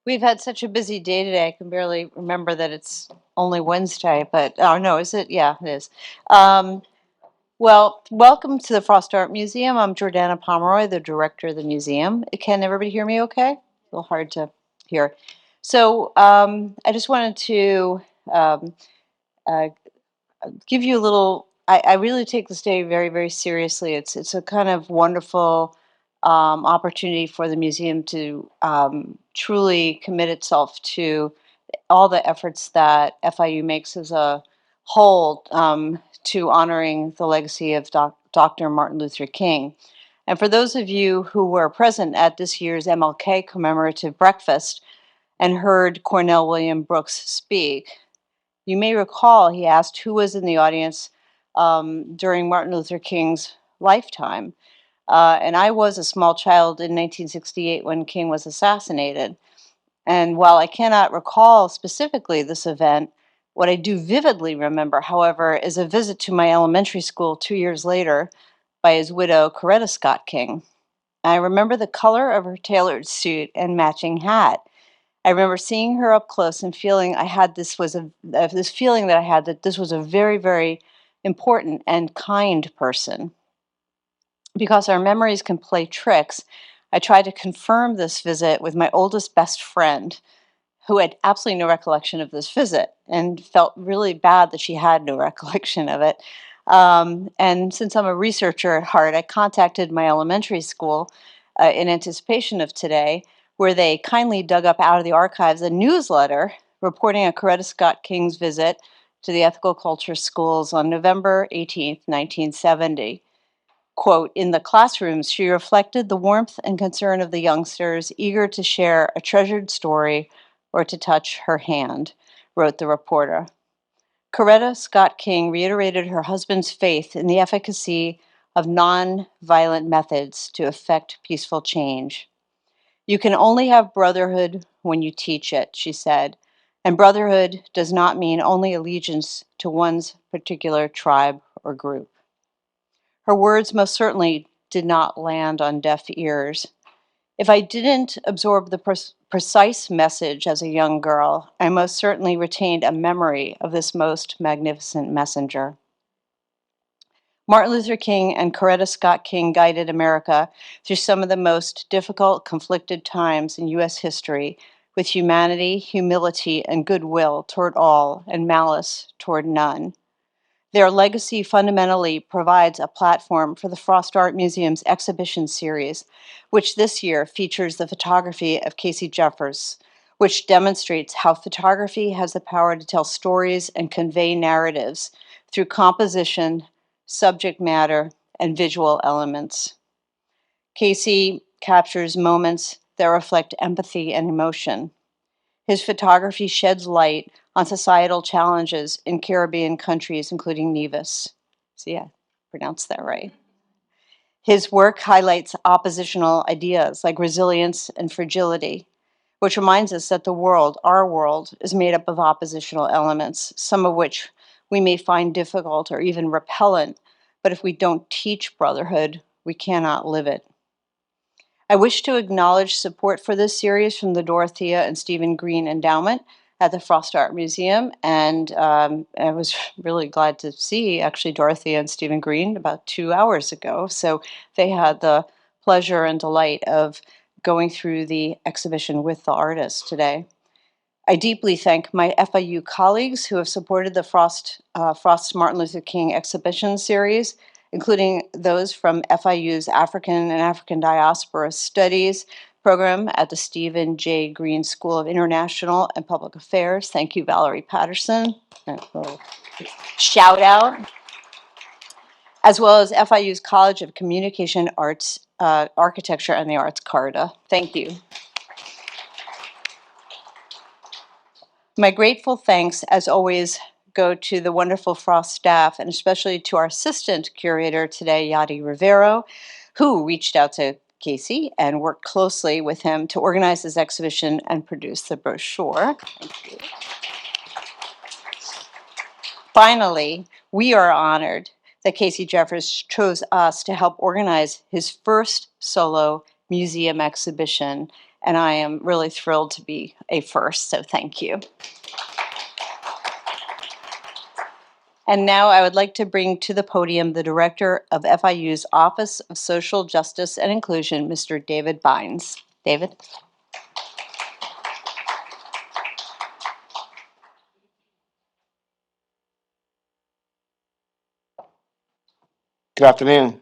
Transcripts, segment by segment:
We've had such a busy day today. I can barely remember that it's only Wednesday, but oh no, is it? Yeah, it is. Um, well, welcome to the Frost Art Museum. I'm Jordana Pomeroy, the director of the museum. Can everybody hear me okay? A little hard to hear. So I just wanted to um, uh, give you a little. I really take this day very, very seriously. It's a kind of wonderful opportunity for the museum to truly commit itself to all the efforts that FIU makes as a whole to honoring the legacy of Dr. Martin Luther King. And for those of you who were present at this year's MLK commemorative breakfast and heard Cornell William Brooks speak, you may recall he asked who was in the audience during Martin Luther King's lifetime. And I was a small child in 1968 when King was assassinated. And while I cannot recall specifically this event, what I do vividly remember, however, is a visit to my elementary school 2 years later by his widow, Coretta Scott King. I remember the color of her tailored suit and matching hat. I remember seeing her up close and feeling I had this feeling that I had that this was a very, very important and kind person. Because our memories can play tricks, I tried to confirm this visit with my oldest best friend, who had absolutely no recollection of this visit and felt really bad that she had no recollection of it. And since I'm a researcher at heart, I contacted my elementary school in anticipation of today, where they kindly dug up out of the archives a newsletter reporting on Coretta Scott King's visit to the ethical culture schools on November 18th, 1970. Quote, in the classrooms, she reflected the warmth and concern of the youngsters, eager to share a treasured story or to touch her hand, wrote the reporter. Coretta Scott King reiterated her husband's faith in the efficacy of non-violent methods to effect peaceful change. You can only have brotherhood when you teach it, she said, and brotherhood does not mean only allegiance to one's particular tribe or group. Her words most certainly did not land on deaf ears. If I didn't absorb the precise message as a young girl, I most certainly retained a memory of this most magnificent messenger. Martin Luther King and Coretta Scott King guided America through some of the most difficult, conflicted times in U.S. history with humanity, humility, and goodwill toward all, and malice toward none. Their legacy fundamentally provides a platform for the Frost Art Museum's exhibition series, which this year features the photography of Kacey Jeffers, which demonstrates how photography has the power to tell stories and convey narratives through composition, subject matter, and visual elements. Kacey captures moments that reflect empathy and emotion. His photography sheds light on societal challenges in Caribbean countries, including Nevis. See, I pronounced that right. His work highlights oppositional ideas like resilience and fragility, which reminds us that the world, our world, is made up of oppositional elements, some of which we may find difficult or even repellent, but if we don't teach brotherhood, we cannot live it. I wish to acknowledge support for this series from the Dorothea and Stephen Green Endowment at the Frost Art Museum, and I was really glad to see actually Dorothea and Stephen Green about 2 hours ago. So they had the pleasure and delight of going through the exhibition with the artists today. I deeply thank my FIU colleagues who have supported the Frost's Martin Luther King exhibition series, including those from FIU's African and African Diaspora Studies program at the Stephen J. Green School of International and Public Affairs. Thank you, Valerie Patterson. Shout out. As well as FIU's College of Communication Arts, Architecture and the Arts, CARTA. Thank you. My grateful thanks, as always, go to the wonderful Frost staff, and especially to our assistant curator today, Yady Rivero, who reached out to Kacey and worked closely with him to organize this exhibition and produce the brochure. Thank you. Finally, we are honored that Kacey Jeffers chose us to help organize his first solo museum exhibition and I am really thrilled to be a first, so thank you. And now I would like to bring to the podium the Director of FIU's Office of Social Justice and Inclusion, Mr. David Bynes. David? Good afternoon.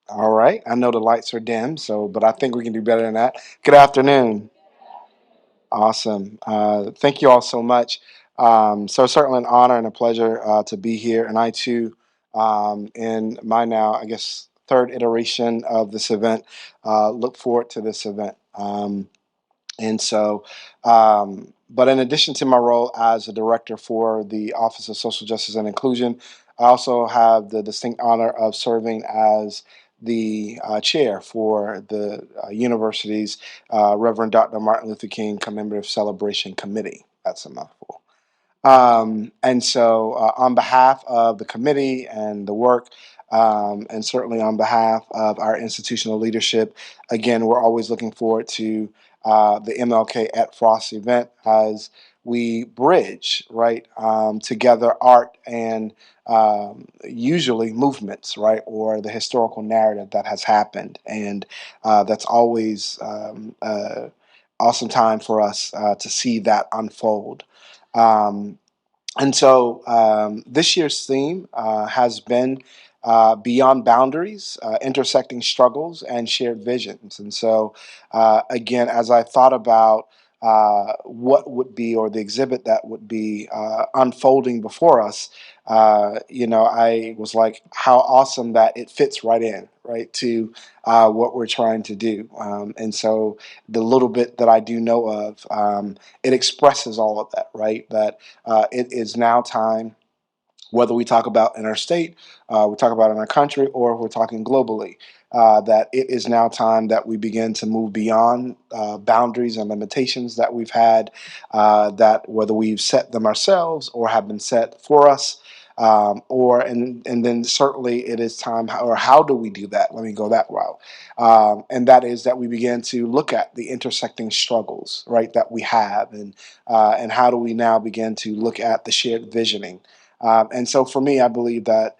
All right. I know the lights are dim, but I think we can do better than that. Good afternoon. Awesome. Thank you all so much. So certainly an honor and a pleasure to be here. And I too, in my now, I guess, third iteration of this event, look forward to this event. And so, but in addition to my role as a director for the Office of Social Justice and Inclusion, I also have the distinct honor of serving as the chair for the university's Reverend Dr. Martin Luther King Commemorative Celebration Committee. That's a mouthful. And so, on behalf of the committee and the work, and certainly on behalf of our institutional leadership, again, we're always looking forward to the MLK at Frost event as we bridge, right, together art and usually movements, right, or the historical narrative that has happened. And that's always awesome time for us to see that unfold. Um, and so this year's theme has been Beyond Boundaries, Intersecting Struggles and Shared Visions. And so, again, as I thought about what would be, or the exhibit that would be unfolding before us, I was like, how awesome that it fits right in, right, to what we're trying to do. And so the little bit that I do know of, it expresses all of that, right? That it is now time, whether we talk about in our state, we talk about in our country, or if we're talking globally, that it is now time that we begin to move beyond boundaries and limitations that we've had, that whether we've set them ourselves or have been set for us, and then certainly it is time, or how do we do that? Let me go that route. And that is that we begin to look at the intersecting struggles, right, that we have, and how do we now begin to look at the shared visioning. And so for me, I believe that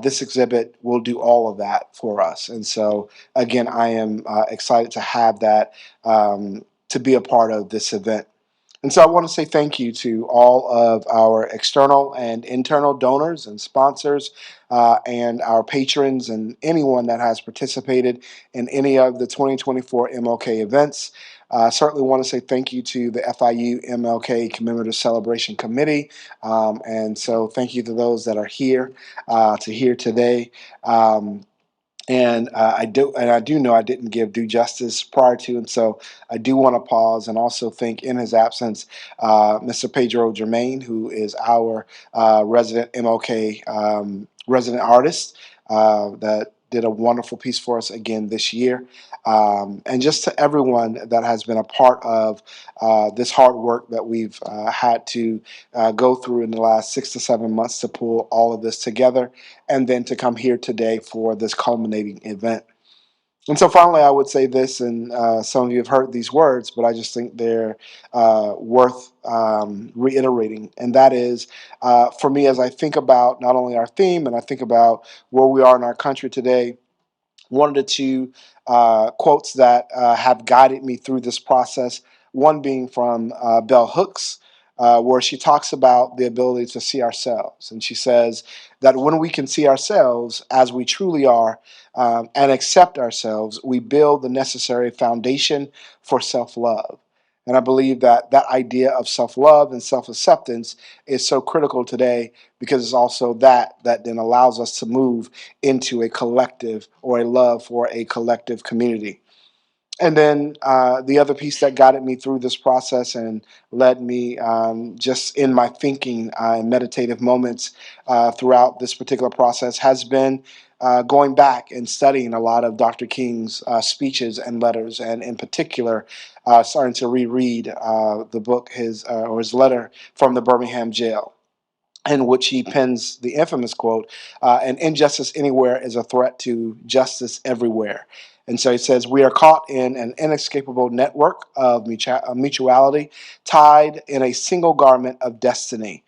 this exhibit will do all of that for us. And so, again, I am excited to have that, to be a part of this event. And so I want to say thank you to all of our external and internal donors and sponsors, and our patrons and anyone that has participated in any of the 2024 MLK events. Certainly want to say thank you to the FIU MLK Commemorative Celebration Committee. And so thank you to those that are here to hear today. And I do know I didn't give due justice prior to, and so I do want to pause and also thank, in his absence, Mr. Pedro Germain, who is our resident MLK resident artist, that did a wonderful piece for us again this year, and just to everyone that has been a part of this hard work that we've had to go through in the last 6 to 7 months to pull all of this together, and then to come here today for this culminating event. And so finally, I would say this, and some of you have heard these words, but I just think they're worth reiterating. And that is, for me, as I think about not only our theme, and I think about where we are in our country today, one of the two quotes that have guided me through this process, one being from Bell Hooks, where she talks about the ability to see ourselves. And she says that when we can see ourselves as we truly are, and accept ourselves, we build the necessary foundation for self-love. And I believe that that idea of self-love and self-acceptance is so critical today, because it's also that then allows us to move into a collective, or a love for a collective community. And then the other piece that guided me through this process and led me, just in my thinking and meditative moments throughout this particular process, has been going back and studying a lot of Dr. King's speeches and letters, and in particular, starting to reread the book, his letter from the Birmingham jail. in which he pens the infamous quote, "An injustice anywhere is a threat to justice everywhere." And so he says, "We are caught in an inescapable network of mutuality, tied in a single garment of destiny,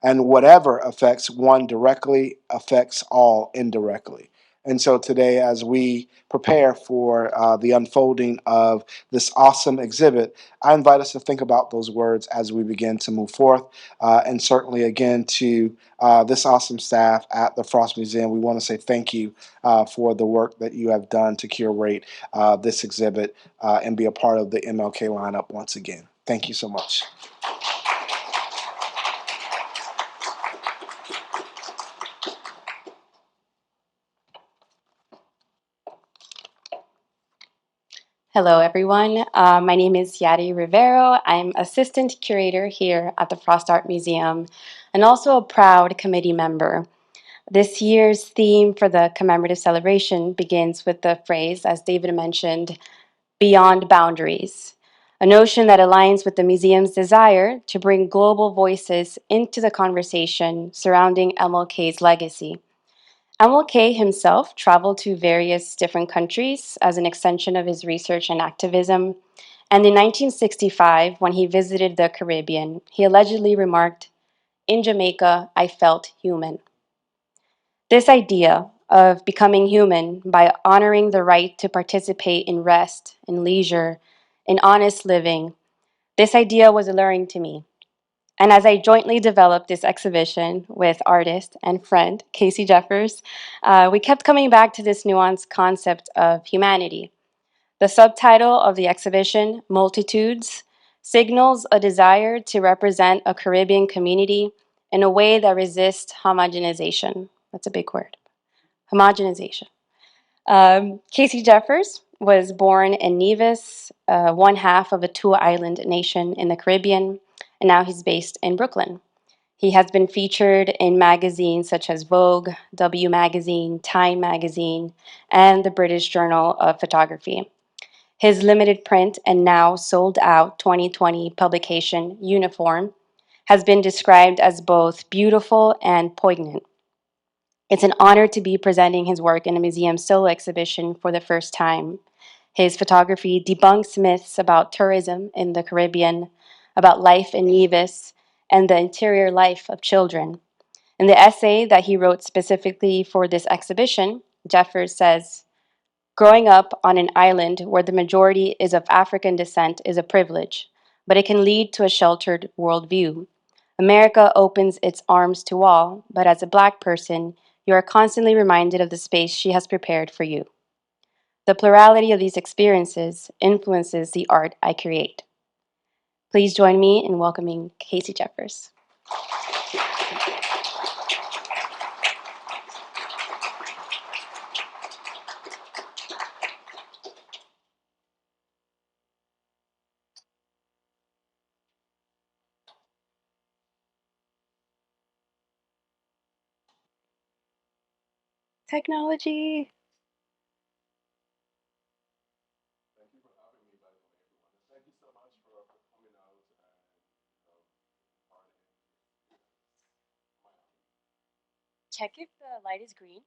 and whatever affects one directly affects all indirectly." And so today, as we prepare for the unfolding of this awesome exhibit, I invite us to think about those words as we begin to move forth. And certainly, again, to this awesome staff at the Frost Museum, we want to say thank you for the work that you have done to curate this exhibit and be a part of the MLK lineup once again. Thank you so much. Hello, everyone. My name is Yady Rivero. I'm assistant curator here at the Frost Art Museum and also a proud committee member. This year's theme for the commemorative celebration begins with the phrase, as David mentioned, beyond boundaries, a notion that aligns with the museum's desire to bring global voices into the conversation surrounding MLK's legacy. MLK himself traveled to various different countries as an extension of his research and activism. And in 1965, when he visited the Caribbean, he allegedly remarked, "In Jamaica, I felt human." This idea of becoming human by honoring the right to participate in rest, in leisure, in honest living, this idea was alluring to me. And as I jointly developed this exhibition with artist and friend Kacey Jeffers, we kept coming back to this nuanced concept of humanity. The subtitle of the exhibition, Multitudes, signals a desire to represent a Caribbean community in a way that resists homogenization. That's a big word. Homogenization. Kacey Jeffers was born in Nevis, one half of a two-island nation in the Caribbean, and now he's based in Brooklyn. He has been featured in magazines such as Vogue, W Magazine, Time Magazine, and the British Journal of Photography. His limited print and now sold out 2020 publication, Uniform, has been described as both beautiful and poignant. It's an honor to be presenting his work in a museum solo exhibition for the first time. His photography debunks myths about tourism in the Caribbean, about life in Nevis, and the interior life of children. In the essay that he wrote specifically for this exhibition, Jeffers says, "Growing up on an island where the majority is of African descent is a privilege, but it can lead to a sheltered worldview. America opens its arms to all, but as a Black person, you are constantly reminded of the space she has prepared for you. The plurality of these experiences influences the art I create." Please join me in welcoming Kacey Jeffers. Technology. Check if the light is green.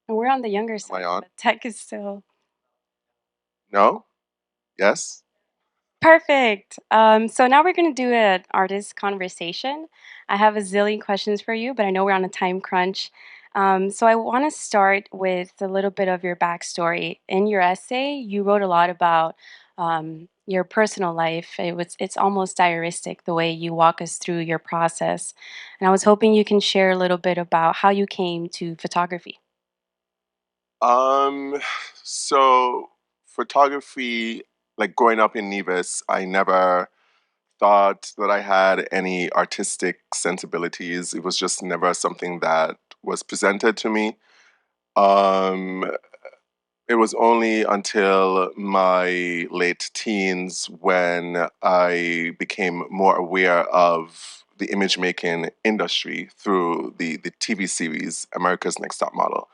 And we're on the younger Am I side, on? but tech is still No? Yes? perfect. So now we're going to do an artist conversation. I have a zillion questions for you, but I know we're on a time crunch. So I want to start with a little bit of your backstory. In your essay, you wrote a lot about your personal life. It's almost diaristic the way you walk us through your process. And I was hoping you can share a little bit about how you came to photography. Um, so photography, like growing up in Nevis, I never thought that I had any artistic sensibilities. It was just never something that was presented to me. Um, it was only until my late teens when I became more aware of the image making industry through the TV series America's Next Top Model.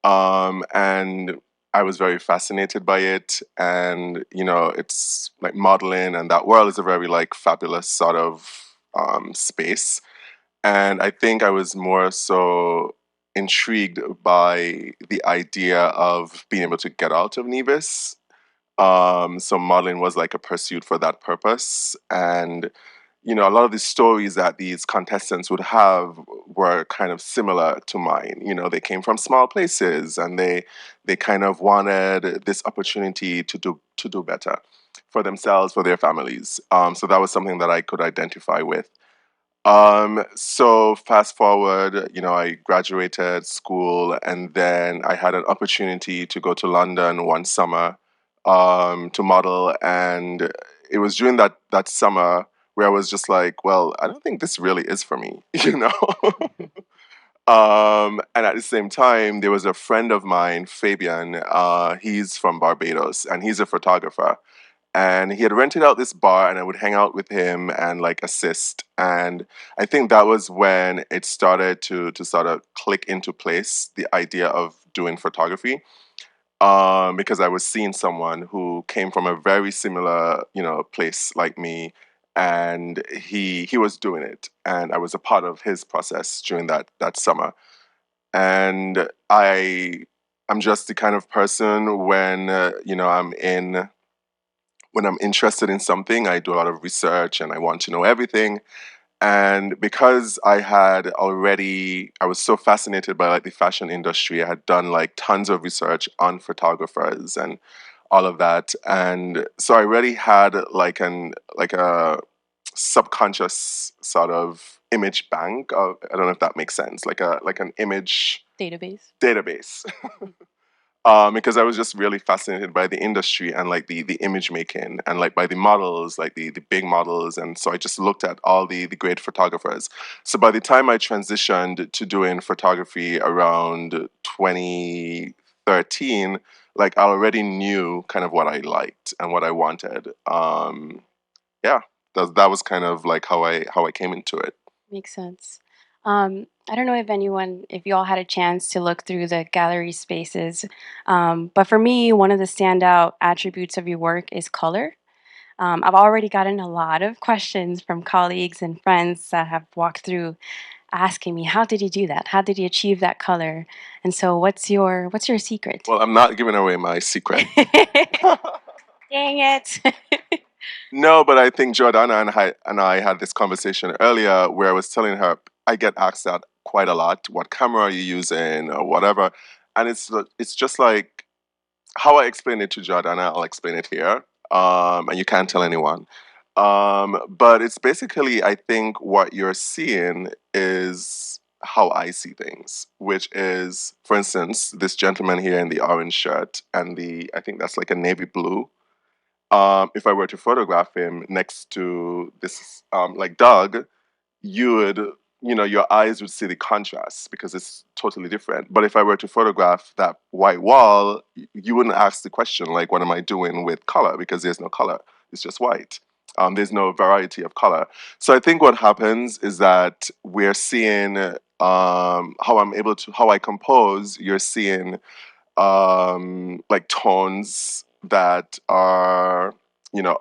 And I was very fascinated by it. And, it's like modeling, and that world is a very like fabulous sort of space. And I think I was more so intrigued by the idea of being able to get out of Nevis. So modeling was like a pursuit for that purpose. And, a lot of the stories that these contestants would have were kind of similar to mine. They came from small places, and they kind of wanted this opportunity to do better for themselves, for their families. So that was something that I could identify with. So fast forward, I graduated school, and then I had an opportunity to go to London one summer, to model. And it was during that summer where I was just like, well, I don't think this really is for me, And at the same time, there was a friend of mine, Fabian. He's from Barbados, and he's a photographer. And he had rented out this bar, and I would hang out with him and like assist. And I think that was when it started to sort of click into place, the idea of doing photography. Because I was seeing someone who came from a very similar, place like me, and he was doing it, and I was a part of his process during that summer. And I'm just the kind of person when when I'm interested in something, I do a lot of research and I want to know everything. And because I was so fascinated by like the fashion industry, I had done like tons of research on photographers and all of that. And so I already had like a subconscious sort of image bank of, I don't know if that makes sense, like an image database. Because I was just really fascinated by the industry and like the image making, and like by the models, like the big models. And so I just looked at all the great photographers. So by the time I transitioned to doing photography around 2013, like I already knew kind of what I liked and what I wanted. Yeah, that was kind of like how I came into it. Makes sense. I don't know if you all had a chance to look through the gallery spaces, but for me, one of the standout attributes of your work is color. I've already gotten a lot of questions from colleagues and friends that have walked through asking me, how did you do that? How did you achieve that color? And so what's your secret? Well, I'm not giving away my secret. Dang it. No, but I think Jordana and I had this conversation earlier where I was telling her I get asked that quite a lot. What camera are you using or whatever? And it's just like how I explain it to Jordana, I'll explain it here. And you can't tell anyone. But it's basically, I think what you're seeing is how I see things, which is, for instance, this gentleman here in the orange shirt and I think that's like a navy blue. If I were to photograph him next to this like dog, you would, your eyes would see the contrast because it's totally different. But if I were to photograph that white wall, you wouldn't ask the question like, what am I doing with color? Because there's no color, it's just white. There's no variety of color. So I think what happens is that we're seeing how I compose. You're seeing like tones that are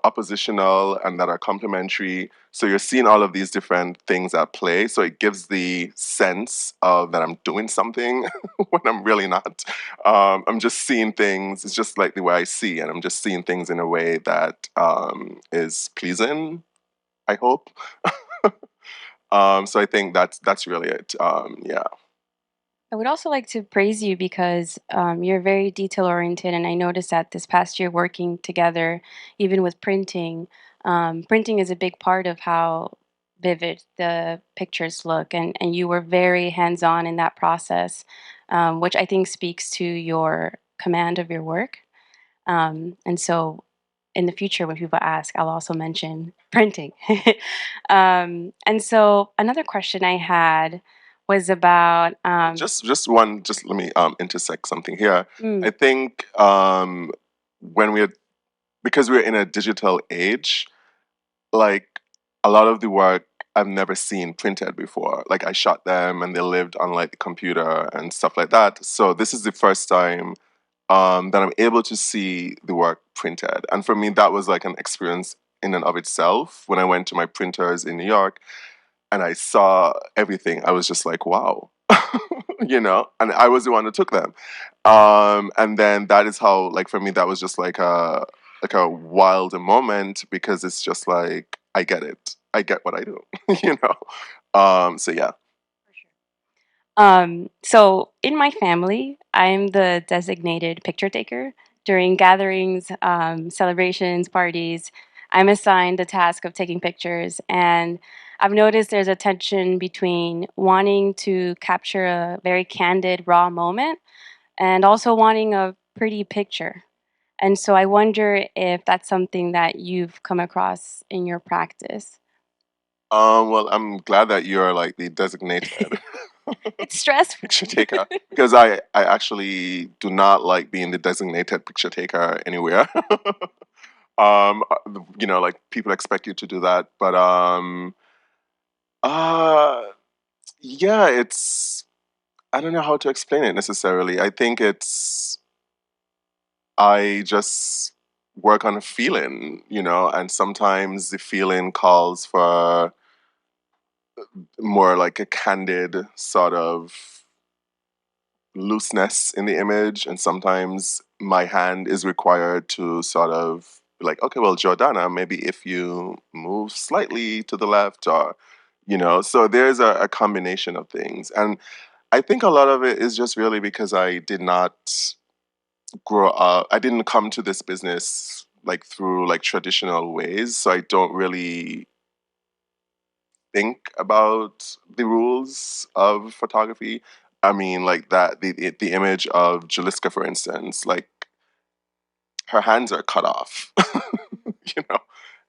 oppositional and that are complementary. So you're seeing all of these different things at play. So it gives the sense of that I'm doing something when I'm really not. I'm just seeing things. It's just like the way I see, and I'm just seeing things in a way that is pleasing, I hope. So I think that's really it. Yeah. I would also like to praise you because you're very detail oriented, and I noticed that this past year working together, even with printing, printing is a big part of how vivid the pictures look, and you were very hands on in that process, which I think speaks to your command of your work. And so in the future, when people ask, I'll also mention printing. And so another question I had was about Just let me intersect something here. mm, I think when because we're in a digital age, like a lot of the work I've never seen printed before. Like I shot them and they lived on like the computer and stuff like that. So this is the first time then I'm able to see the work printed. And for me, that was like an experience in and of itself. When I went to my printers in New York and I saw everything, I was just like, wow, and I was the one who took them. And then that is how, like, for me, that was just like a wild moment, because it's just like, I get it. I get what I do, you so yeah. So in my family, I'm the designated picture taker. During gatherings, celebrations, parties, I'm assigned the task of taking pictures. And I've noticed there's a tension between wanting to capture a very candid, raw moment and also wanting a pretty picture. And so I wonder if that's something that you've come across in your practice. Well, I'm glad that you're like the designated It's stressful. picture taker, because I actually do not like being the designated picture taker anywhere. Like, people expect you to do that, but uh, yeah, it's, I don't know how to explain it necessarily. I think I just work on a feeling, and sometimes the feeling calls for more like a candid sort of looseness in the image, and sometimes my hand is required to sort of be like, okay, well, Jordana, maybe if you move slightly to the left, or so there's a combination of things. And I think a lot of it is just really because I did not grow up, I didn't come to this business like through like traditional ways, so I don't really think about the rules of photography. I mean, like that, the image of Jaliska, for instance, like, her hands are cut off, you know,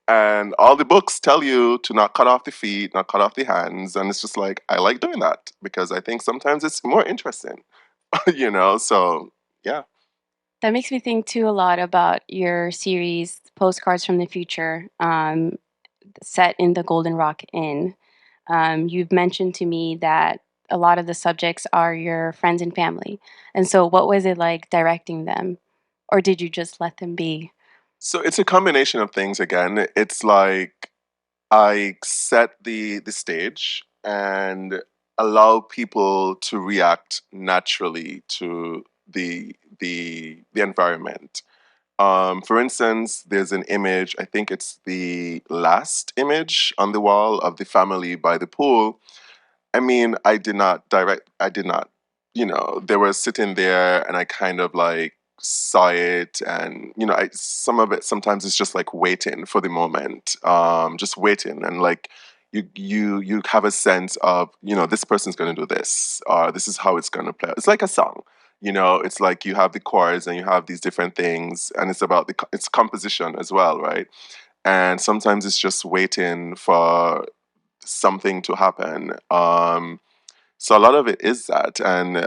and all the books tell you to not cut off the feet, not cut off the hands, and it's just like, I like doing that because I think sometimes it's more interesting, So yeah. That makes me think too a lot about your series, Postcards from the Future, set in the Golden Rock Inn. You've mentioned to me that a lot of the subjects are your friends and family. And so, what was it like directing them? Or did you just let them be? So it's a combination of things again. It's like I set the stage and allow people to react naturally to the environment. For instance, there's an image, I think it's the last image on the wall of the family by the pool. I mean, I did not, they were sitting there and I kind of like saw it, and, some of it sometimes it's just like waiting for the moment, just waiting. And like, you have a sense of, this person's going to do this, or this is how it's going to play. It's like a song, it's like you have the chords and you have these different things, and it's about it's composition as well, right? And sometimes it's just waiting for something to happen. So a lot of it is that, and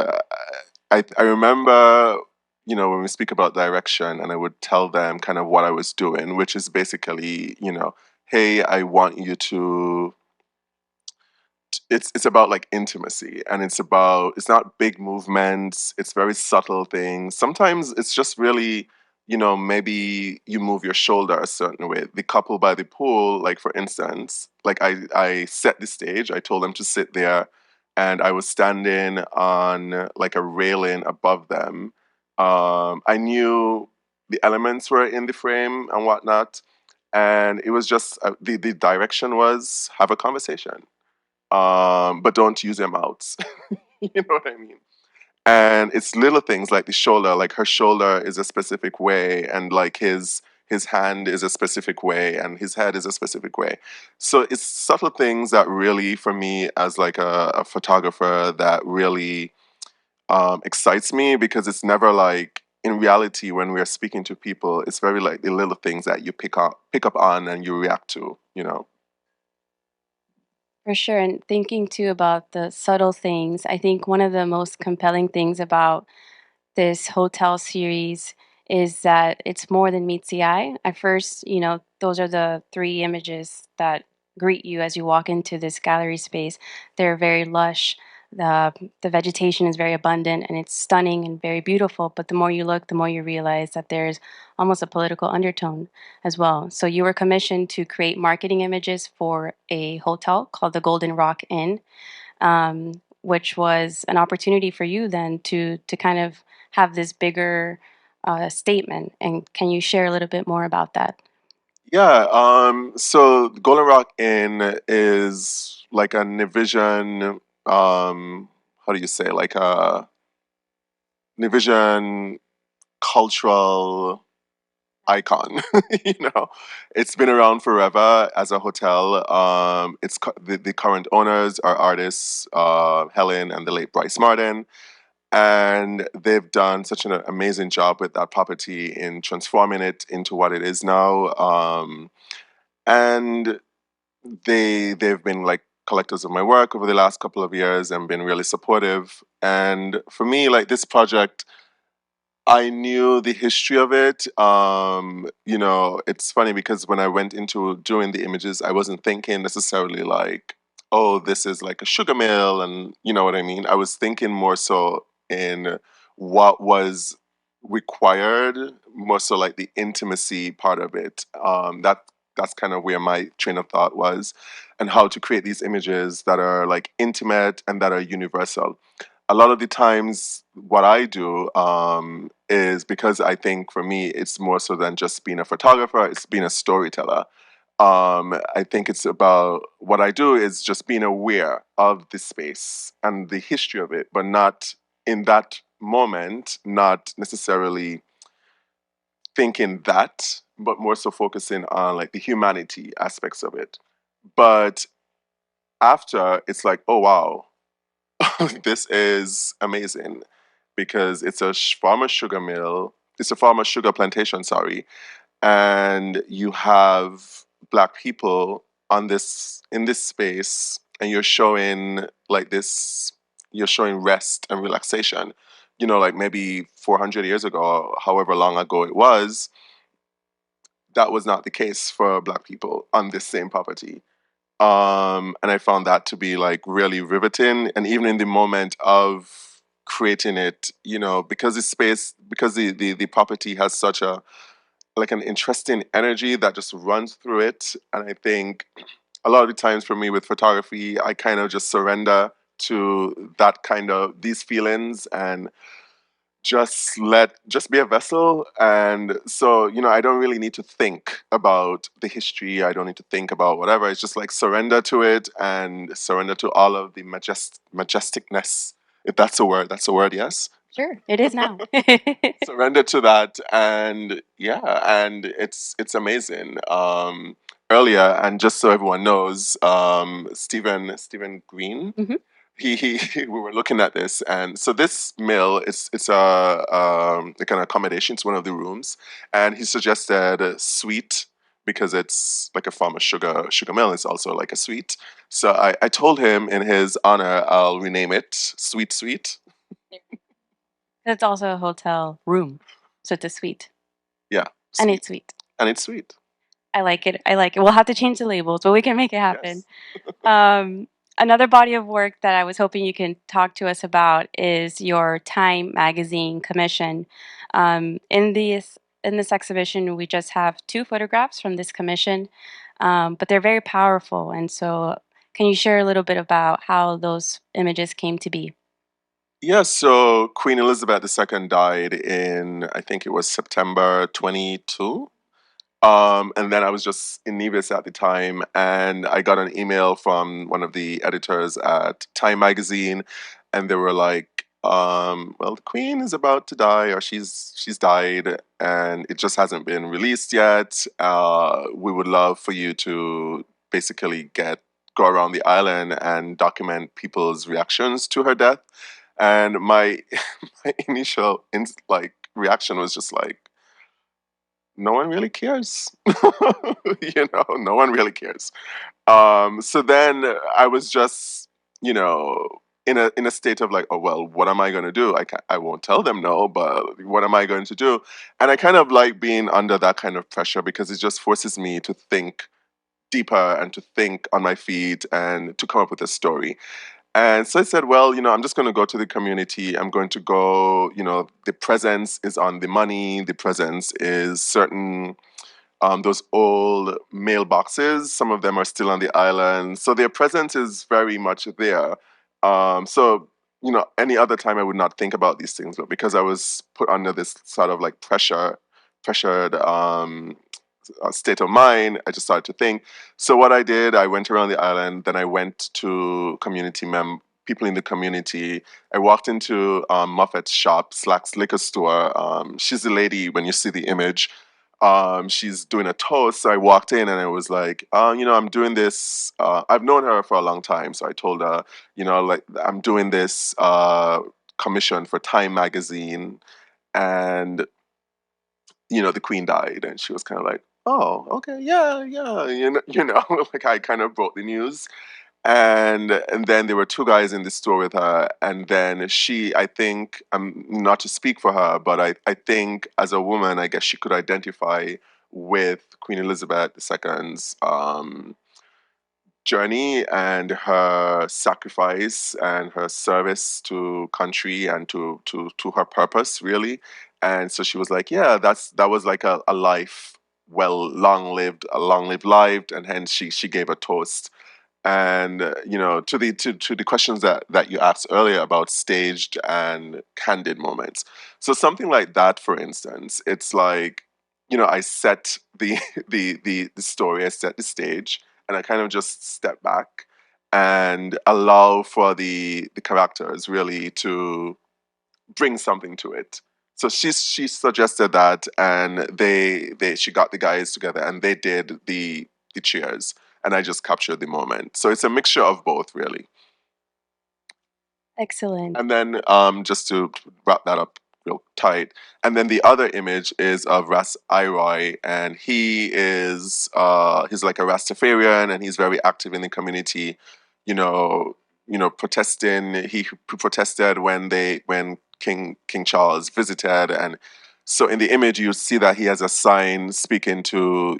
I remember, when we speak about direction, and I would tell them kind of what I was doing, which is basically, hey, I want you to. It's about like intimacy, and it's not big movements. It's very subtle things. Sometimes it's just really, maybe you move your shoulder a certain way. The couple by the pool, like, for instance, like, I set the stage. I told them to sit there, and I was standing on like a railing above them. I knew the elements were in the frame and whatnot, and it was just the direction was have a conversation, but don't use your mouths. You know what I mean? And it's little things like the shoulder, like her shoulder is a specific way, and like his hand is a specific way, and his head is a specific way. So it's subtle things that really, for me as like a photographer, that really excites me, because it's never like, in reality, when we are speaking to people, it's very like the little things that you pick up on and you react to. For sure. And thinking too about the subtle things, I think one of the most compelling things about this hotel series is that it's more than meets the eye. At first, those are the three images that greet you as you walk into this gallery space. They're very lush. The vegetation is very abundant and it's stunning and very beautiful. But the more you look, the more you realize that there's almost a political undertone as well. So you were commissioned to create marketing images for a hotel called the Golden Rock Inn, which was an opportunity for you then to kind of have this bigger statement. And can you share a little bit more about that? Yeah, so Golden Rock Inn is like a Nivision, how do you say, like a Nivision cultural icon. You know, it's been around forever as a hotel. The current owners are artists, Helen and the late Bryce Martin, and they've done such an amazing job with that property in transforming it into what it is now. And they've been like collectors of my work over the last couple of years and been really supportive. And for me, like this project, I knew the history of it. You know, it's funny because when I went into doing the images, I wasn't thinking necessarily like, oh, this is like a sugar mill, and you know what I mean. I was thinking more so in what was required, more so like the intimacy part of it. That's kind of where my train of thought was, and how to create these images that are like intimate and that are universal. A lot of the times what I do is because I think for me it's more so than just being a photographer, it's being a storyteller. I think it's about what I do is just being aware of the space and the history of it, but not in that moment, not necessarily thinking that, but more so focusing on like the humanity aspects of it. But after, it's like, oh wow, this is amazing because it's a farmer sugar mill. It's a farmer sugar plantation, sorry, and you have black people on this in this space, and you're showing like this. You're showing rest and relaxation. You know, like maybe 400 years ago, however long ago it was, that was not the case for black people on this same property. And I found that to be like really riveting. And even in the moment of creating it, you know, because the space, because the property has such a like an interesting energy that just runs through it. And I think a lot of the times for me with photography, I kind of just surrender to that kind of these feelings and just be a vessel. And so, you know, I don't really need to think about the history, I don't need to think about whatever. It's just like surrender to it and surrender to all of the majesticness, if that's a word. That's a word, yes. Sure, it is now. Surrender to that, and yeah, and it's amazing. Earlier, and just so everyone knows, Stephen Green, Mhm. he we were looking at this, and so this mill, it's like an accommodation. It's one of the rooms, and he suggested a suite because it's like a farmer sugar mill. It's also like a suite. So I told him in his honor, I'll rename it Sweet Suite. It's also a hotel room, so it's a suite, Yeah, and sweet, it's sweet. and it's sweet. I like it. I like it. We'll have to change the labels, but we can make it happen. Yes. Um, Another body of work that I was hoping you can talk to us about is your Time magazine commission. In this exhibition, we just have two photographs from this commission, but they're very powerful. And so, can you share a little bit about how those images came to be? Yeah, so Queen Elizabeth II died in, I think it was September 22. And then I was just in Nevis at the time, and I got an email from one of the editors at Time magazine, and they were like, "Well, the Queen is about to die, or she's died, and it just hasn't been released yet. We would love for you to basically go around the island and document people's reactions to her death." And my my initial like reaction was just like, no one really cares. You know, no one really cares. So then I was just, you know, in a state of like, oh well, what am I going to do? I won't tell them no, but what am I going to do? And I kind of like being under that kind of pressure because it just forces me to think deeper and to think on my feet and to come up with a story. And so I said, well, I'm just going to go to the community. I'm going to go, the presence is on the money. The presence is certain, those old mailboxes. Some of them are still on the island. So their presence is very much there. So, any other time I would not think about these things, but because I was put under this sort of like pressured state of mind, I just started to think. So what I did, I went around the island. Then I went to people in the community. I walked into Muffet's shop, Slack's liquor store. She's the lady when you see the image. She's doing a toast. So I walked in and I was like, I'm doing this. I've known her for a long time. So I told her, like I'm doing this commission for Time magazine, and the queen died, and she was kind of like, oh, okay, yeah, yeah, like I kind of broke the news. And then there were two guys in the store with her, and then I think, not to speak for her, but I think as a woman, I guess she could identify with Queen Elizabeth II's journey and her sacrifice and her service to country and to her purpose, really. And so she was like, yeah, that was like a life well a long lived life. And hence she gave a toast. And to the questions that you asked earlier about staged and candid moments. So something like that, for instance, it's like, I set the story, I set the stage, and I kind of just step back and allow for the characters really to bring something to it. So she suggested that, and she got the guys together, and they did the cheers, and I just captured the moment. So it's a mixture of both, really. Excellent. And then just to wrap that up real tight, and then the other image is of Ras Iroy, and he's like a Rastafarian, and he's very active in the community, you know, protesting. He protested when King Charles visited, and so in the image you see that he has a sign speaking to,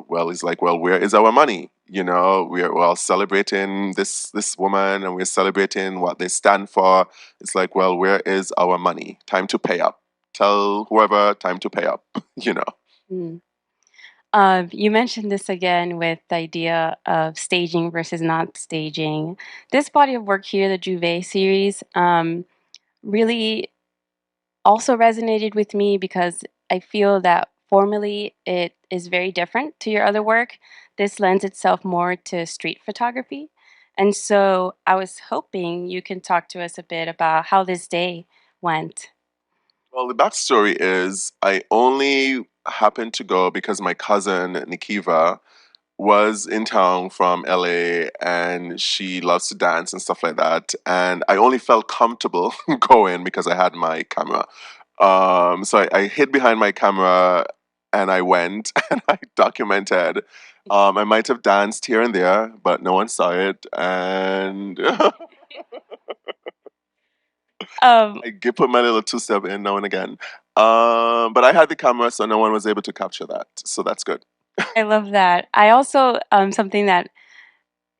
well, he's like, well, where is our money? We're all celebrating this woman, and we're celebrating what they stand for. It's like, well, where is our money? Time to pay up. Tell whoever, time to pay up. Mm. You mentioned this again with the idea of staging versus not staging. This body of work here, the Juve series, really also resonated with me because I feel that formally it is very different to your other work. This lends itself more to street photography. And so I was hoping you can talk to us a bit about how this day went. Well, the backstory is I only happened to go because my cousin Nikiva was in town from LA, and she loves to dance and stuff like that. And I only felt comfortable going because I had my camera. So I hid behind my camera and I went and I documented. I might have danced here and there, but no one saw it. And Um, I put my little two step in now and again. But I had the camera, so no one was able to capture that. So that's good. I love that. I also, something that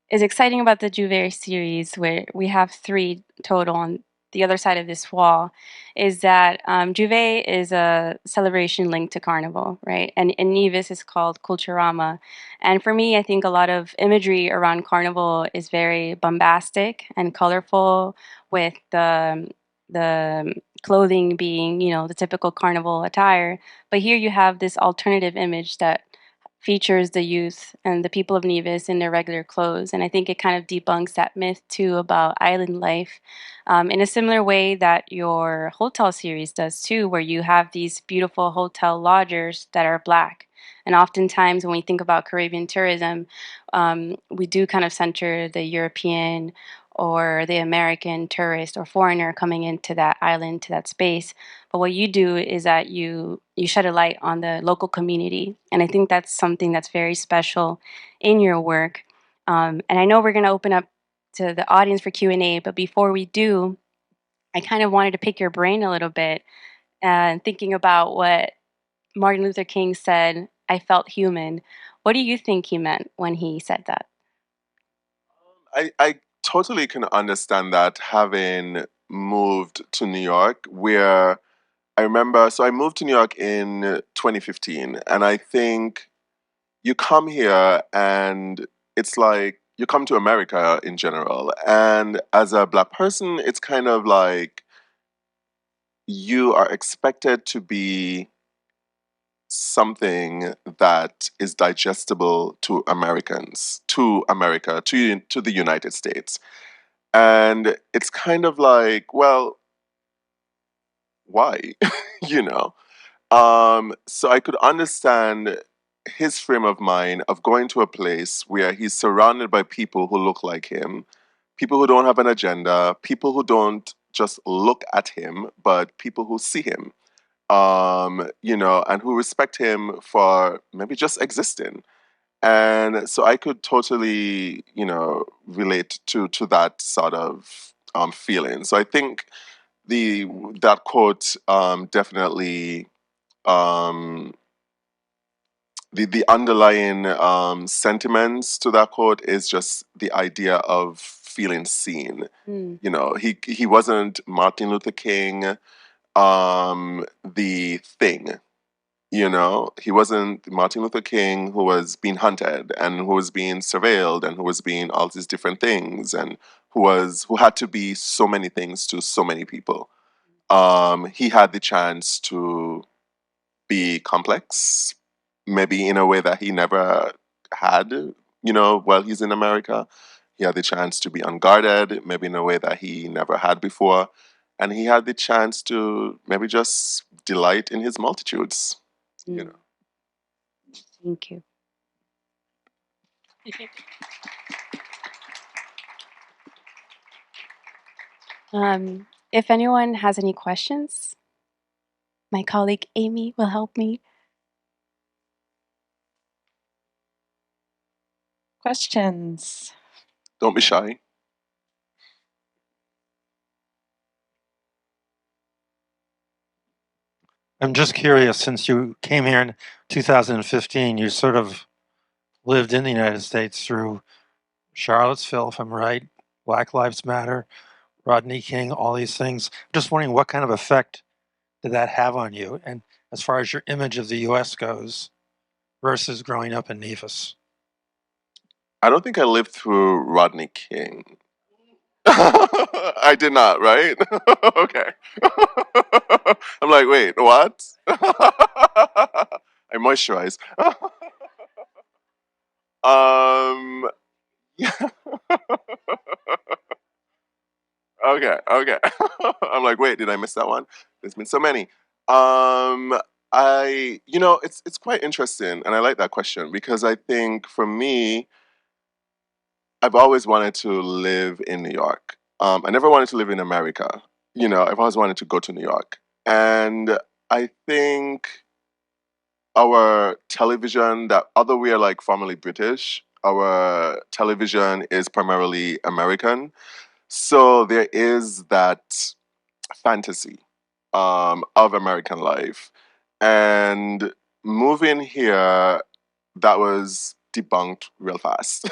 is exciting about the Juve series, where we have 3 total on the other side of this wall, is that Juve is a celebration linked to Carnival, right? And Nevis is called Culturama. And for me, I think a lot of imagery around Carnival is very bombastic and colorful, with the clothing being, the typical Carnival attire. But here you have this alternative image that features the youth and the people of Nevis in their regular clothes. And I think it kind of debunks that myth too about island life, in a similar way that your hotel series does too, where you have these beautiful hotel lodgers that are Black. And oftentimes, when we think about Caribbean tourism, we do kind of center the European or the American tourist or foreigner coming into that island, to that space. But what you do is that you shed a light on the local community, and I think that's something that's very special in your work. And I know we're going to open up to the audience for Q&A, but before we do, I kind of wanted to pick your brain a little bit, and thinking about what Martin Luther King said, "I felt human." What do you think he meant when he said that? I totally can understand that, having moved to New York, where I remember, so I moved to New York in 2015, and I think you come here and it's like you come to America in general, and as a Black person, it's kind of like you are expected to be something that is digestible to Americans, to America, to the United States. And it's kind of like, well, why? you know? So I could understand his frame of mind of going to a place where he's surrounded by people who look like him, people who don't have an agenda, people who don't just look at him, but people who see him, and who respect him for maybe just existing. And so I could totally, relate to that sort of feeling. So I think the that quote definitely, um, the underlying sentiments to that quote is just the idea of feeling seen. Mm. He wasn't Martin Luther King, the thing. He wasn't Martin Luther King who was being hunted and who was being surveilled and who was being all these different things, and who had to be so many things to so many people. He had the chance to be complex, maybe in a way that he never had, while he's in America. He had the chance to be unguarded, maybe in a way that he never had before. And he had the chance to maybe just delight in his multitudes. Mm. Thank you. If anyone has any questions, my colleague Amy will help me. Questions? Don't be shy. I'm just curious, since you came here in 2015, you sort of lived in the United States through Charlottesville, if I'm right, Black Lives Matter, Rodney King, all these things. I'm just wondering what kind of effect did that have on you? And as far as your image of the US goes versus growing up in Nevis. I don't think I lived through Rodney King. I did not, right? Okay. I'm like, wait, what? I moisturize. um, yeah. Okay, okay. I'm like, wait, did I miss that one? There's been so many. It's quite interesting, and I like that question because I think for me, I've always wanted to live in New York. I never wanted to live in America. I've always wanted to go to New York. And I think our television, that although we are like formerly British, our television is primarily American. So there is that fantasy of American life. And moving here, that was debunked real fast.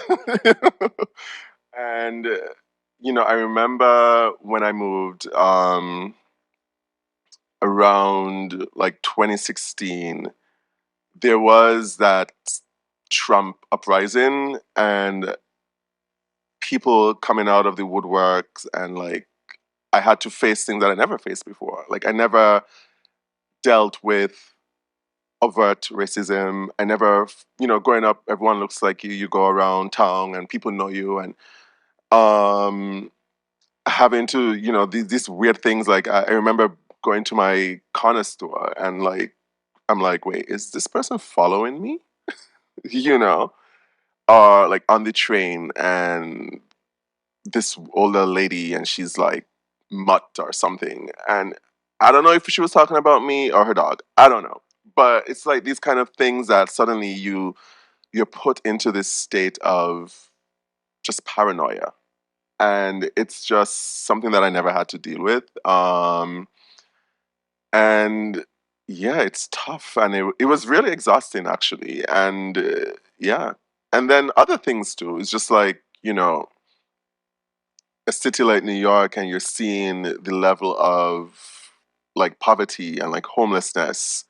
And I remember when I moved around like 2016, there was that Trump uprising and people coming out of the woodworks, and like I had to face things that I never faced before. Like I never dealt with overt racism. I never, growing up, everyone looks like you. You go around town and people know you, and um, having to, these weird things. Like I remember going to my corner store and like I'm like, wait, is this person following me? you know, or like on the train and this older lady and she's like mutt or something, and I don't know if she was talking about me or her dog. I don't know, but it's like these kind of things that suddenly you're put into this state of just paranoia, and it's just something that I never had to deal with. And yeah, it's tough, and it was really exhausting actually, and yeah, and then other things too. It's just like a city like New York and you're seeing the level of like poverty and like homelessness,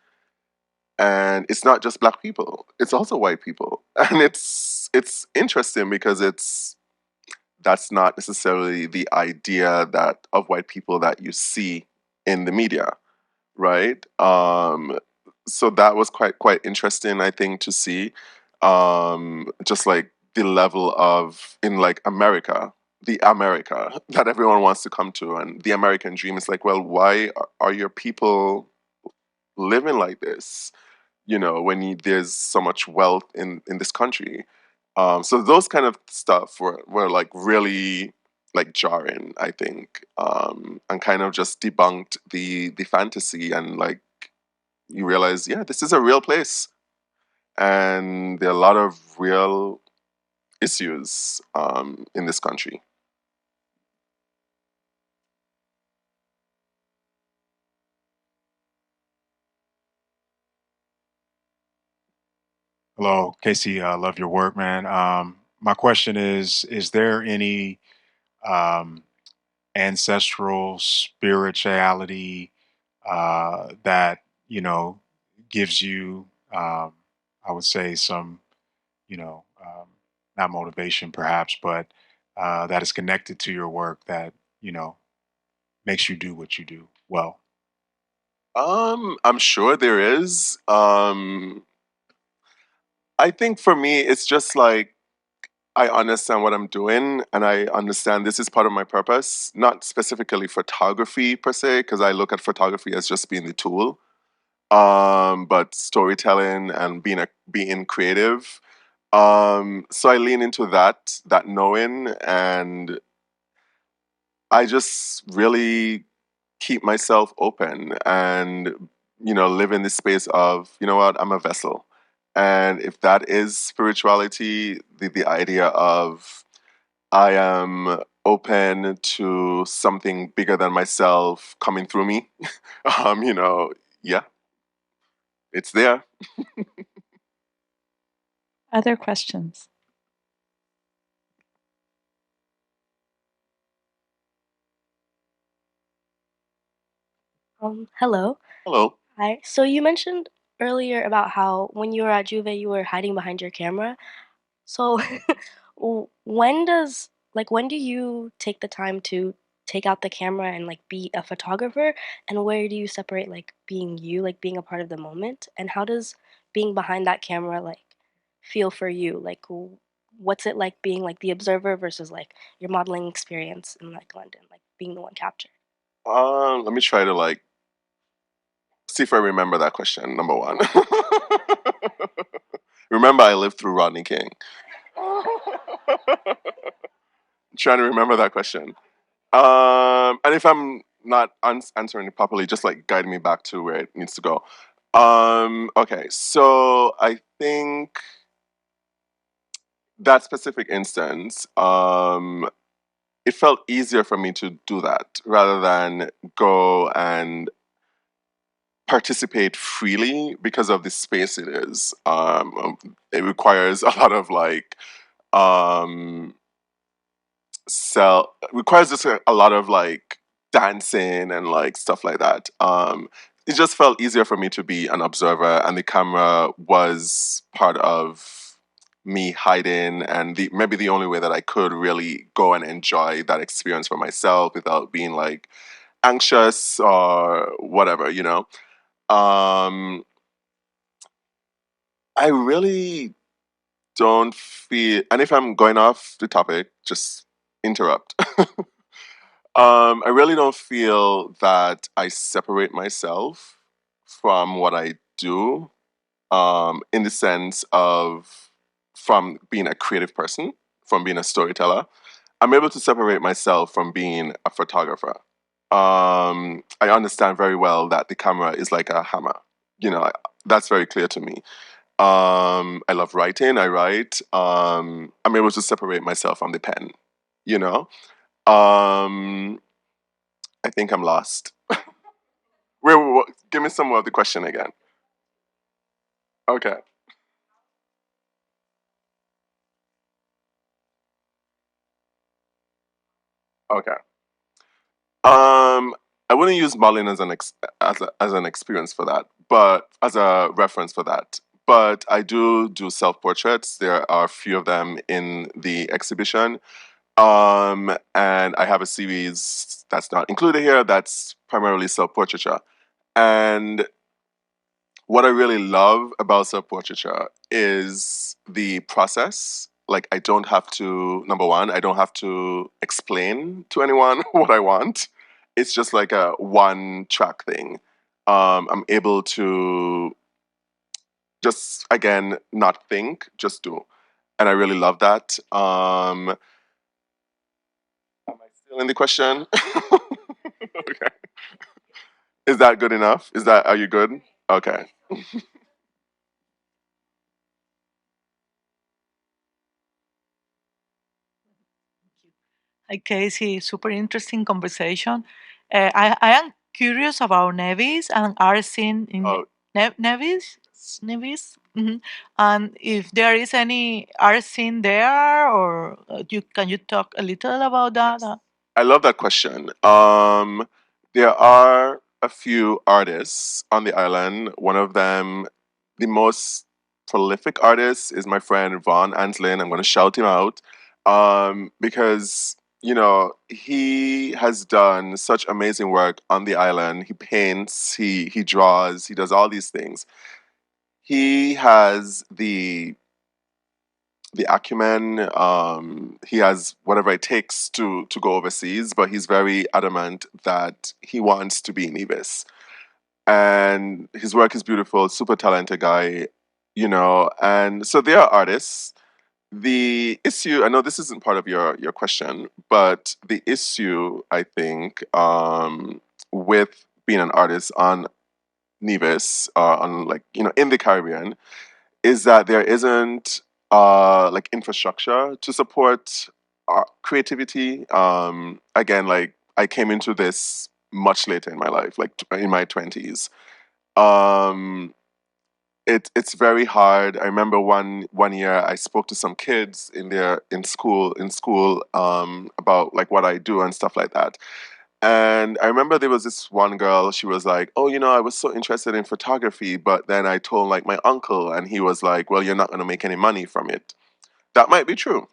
and it's not just black people, it's also white people. And it's interesting because it's that's not necessarily the idea that of white people that you see in the media, right? So that was quite interesting, I think, to see. Just like the level of in like America, the America that everyone wants to come to, and the American dream is like, well, why are your people living like this? You know, when there's so much wealth in this country. So those kind of stuff were like really like jarring, I think, and kind of just debunked the fantasy, and like you realize, yeah, this is a real place, and there are a lot of real issues in this country. Hello, Casey. I love your work, man. My question is there any um, ancestral spirituality that, gives you, I would say, some, you know, um, not motivation perhaps, but that is connected to your work that, makes you do what you do well? I'm sure there is. I think for me, it's just like I understand what I'm doing, and I understand this is part of my purpose, not specifically photography per se, because I look at photography as just being the tool. But storytelling and being creative. So I lean into that knowing, and I just really keep myself open and live in this space of, you know what, I'm a vessel. And if that is spirituality, the idea of I am open to something bigger than myself coming through me, yeah, it's there. Other questions? Hello. Hello. Hi. So you mentioned earlier about how when you were at Juve, you were hiding behind your camera. So when do you take the time to take out the camera and like be a photographer? And where do you separate like being you, like being a part of the moment? And how does being behind that camera like feel for you? Like what's it like being like the observer versus like your modeling experience in like London, like being the one captured? Let me try to like see if I remember that question. Number one. Remember, I lived through Rodney King. Trying to remember that question. And if I'm not answering it properly, just like guide me back to where it needs to go. Okay, so I think that specific instance, it felt easier for me to do that rather than go and participate freely because of the space it is. It requires a lot of like um, requires just a lot of like dancing and like stuff like that. It just felt easier for me to be an observer, and the camera was part of me hiding, and maybe the only way that I could really go and enjoy that experience for myself without being like anxious or whatever. Um, I really don't feel, and if I'm going off the topic, just interrupt. I really don't feel that I separate myself from what I do, in the sense of from being a creative person, from being a storyteller. I'm able to separate myself from being a photographer. I understand very well that the camera is like a hammer. That's very clear to me. I love writing. I write. I'm able to separate myself from the pen. You know. Um, I think I'm lost. Give me some more of the question again. Okay. Okay. I wouldn't use Marlin as as an experience for that, but as a reference for that. But I do self portraits. There are a few of them in the exhibition. And I have a series that's not included here that's primarily self portraiture. And what I really love about self portraiture is the process. Like, I don't have to, number one, I don't have to explain to anyone what I want. It's just like a one track thing. I'm able to just, again, not think, just do. And I really love that. Am I still in the question? Okay. Is that good enough? Are you good? Okay. Hi, Casey. Super interesting conversation. I am curious about Nevis and art scene in Oh, Nevis. Nevis. And if there is any art scene there, or can you talk a little about that? I love that question. There are a few artists on the island. One of them, the most prolific artist, is my friend Vaughn Anslin. I'm going to shout him out because he has done such amazing work on the island. He paints, he draws, he does all these things. He has the acumen. He has whatever it takes to go overseas, but he's very adamant that he wants to be in Nevis. And his work is beautiful, super talented guy, And so they are artists. The issue, I know this isn't part of your question, but the issue, I think, with being an artist on Nevis, on like, in the Caribbean, is that there isn't like infrastructure to support creativity. Again, like I came into this much later in my life, like in my 20s. Um, it's very hard. I remember one year I spoke to some kids in school about like what I do and stuff like that. And I remember there was this one girl, she was like, "Oh, I was so interested in photography, but then I told like my uncle, and he was like, well, you're not going to make any money from it." That might be true.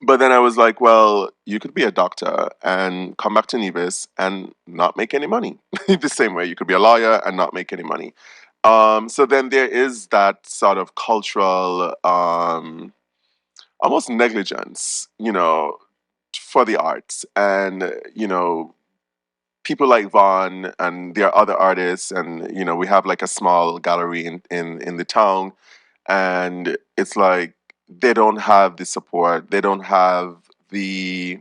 But then I was like, well, you could be a doctor and come back to Nevis and not make any money. The same way you could be a lawyer and not make any money. So then there is that sort of cultural, almost negligence, for the arts. And, people like Vaughn and there are other artists, and we have like a small gallery in the town, and it's like they don't have the support, they don't have the,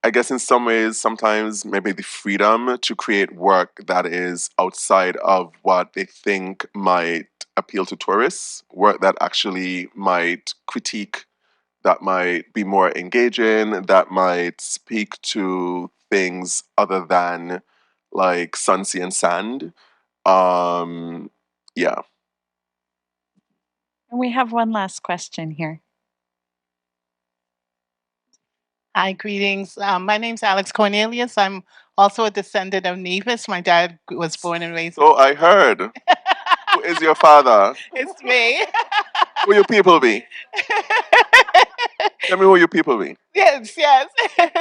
I guess in some ways sometimes maybe the freedom to create work that is outside of what they think might appeal to tourists, work that actually might critique, that might be more engaging, that might speak to things other than like sun, sea, and sand. Um, yeah. And we have one last question here. Hi, greetings. My name's Alex Cornelius. I'm also a descendant of Nevis. My dad was born and raised. So I heard. Who is your father? It's me. Who your people be? Tell me who your people be. Yes, yes.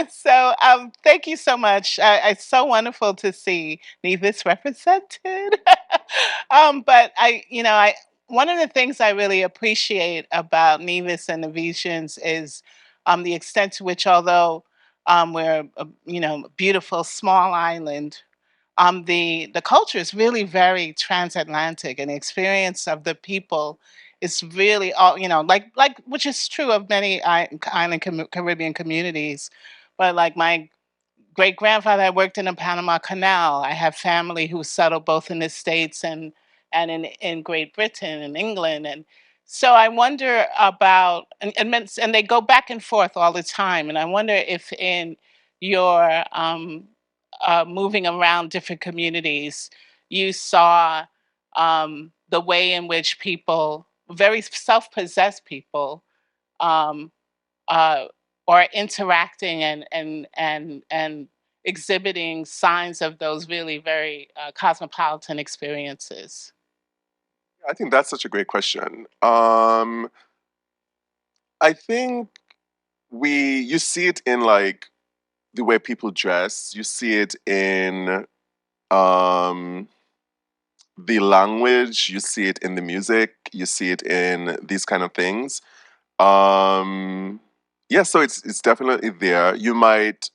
So, thank you so much. It's so wonderful to see Nevis represented. But one of the things I really appreciate about Nevis and the Visions is the extent to which, although we're a beautiful small island, the culture is really very transatlantic, and the experience of the people is really all like which is true of many island Caribbean communities, but like my great grandfather worked in the Panama Canal. I have family who settled both in the States and in Great Britain and England. And so I wonder about and they go back and forth all the time. And I wonder if in your moving around different communities, you saw the way in which people, very self-possessed people, um, uh, or interacting and exhibiting signs of those really very cosmopolitan experiences? I think that's such a great question. I think you see it in like the way people dress. You see it in um, the language. You see it in the music. You see it in these kind of things. Yeah, so it's definitely there. You might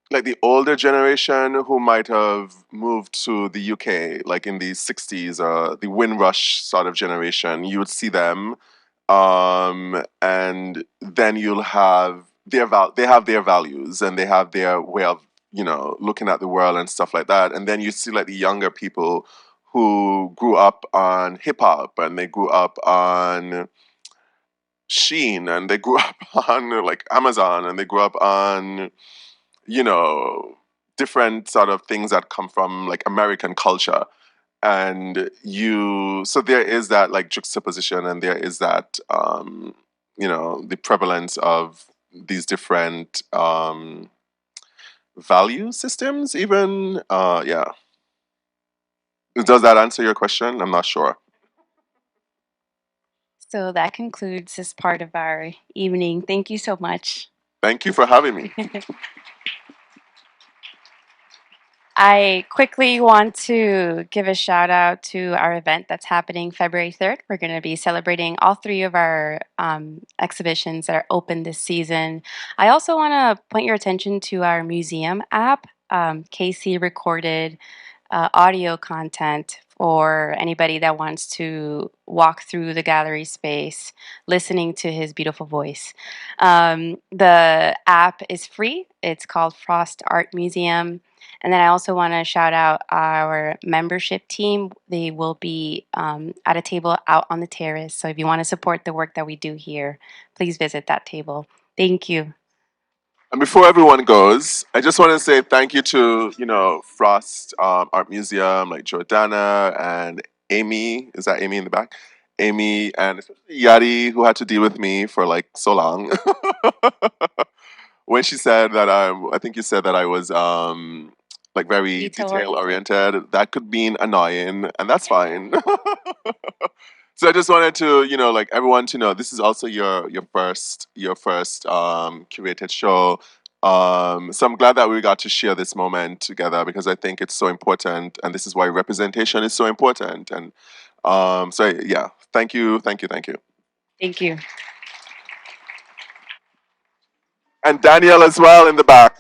like the older generation who might have moved to the UK, like in the 60s, the Windrush sort of generation, you would see them. And then you'll have they have their values and they have their way of, looking at the world and stuff like that. And then you see like the younger people who grew up on hip hop and they grew up on Sheen and they grew up on like Amazon and they grew up on you know, different sort of things that come from like American culture. And so there is that like juxtaposition and there is that, the prevalence of these different value systems, even. Yeah. Does that answer your question? I'm not sure. So that concludes this part of our evening. Thank you so much. Thank you for having me. I quickly want to give a shout out to our event that's happening February 3rd. We're going to be celebrating all three of our exhibitions that are open this season. I also want to point your attention to our museum app. Kacey recorded audio content for anybody that wants to walk through the gallery space, listening to his beautiful voice. The app is free. It's called Frost Art Museum. And then I also want to shout out our membership team. They will be at a table out on the terrace. So if you want to support the work that we do here, please visit that table. Thank you. And before everyone goes, I just want to say thank you to, Frost Art Museum, like Jordana and Amy. Is that Amy in the back? Amy and especially Yadi, who had to deal with me for like so long. When she said that I think you said that I was like very detail oriented. That could mean annoying, and that's fine. So I just wanted to, like everyone to know this is also your first curated show. So I'm glad that we got to share this moment together because I think it's so important, and this is why representation is so important. And so yeah, thank you, thank you, thank you, Thank you. and Danielle as well in the back.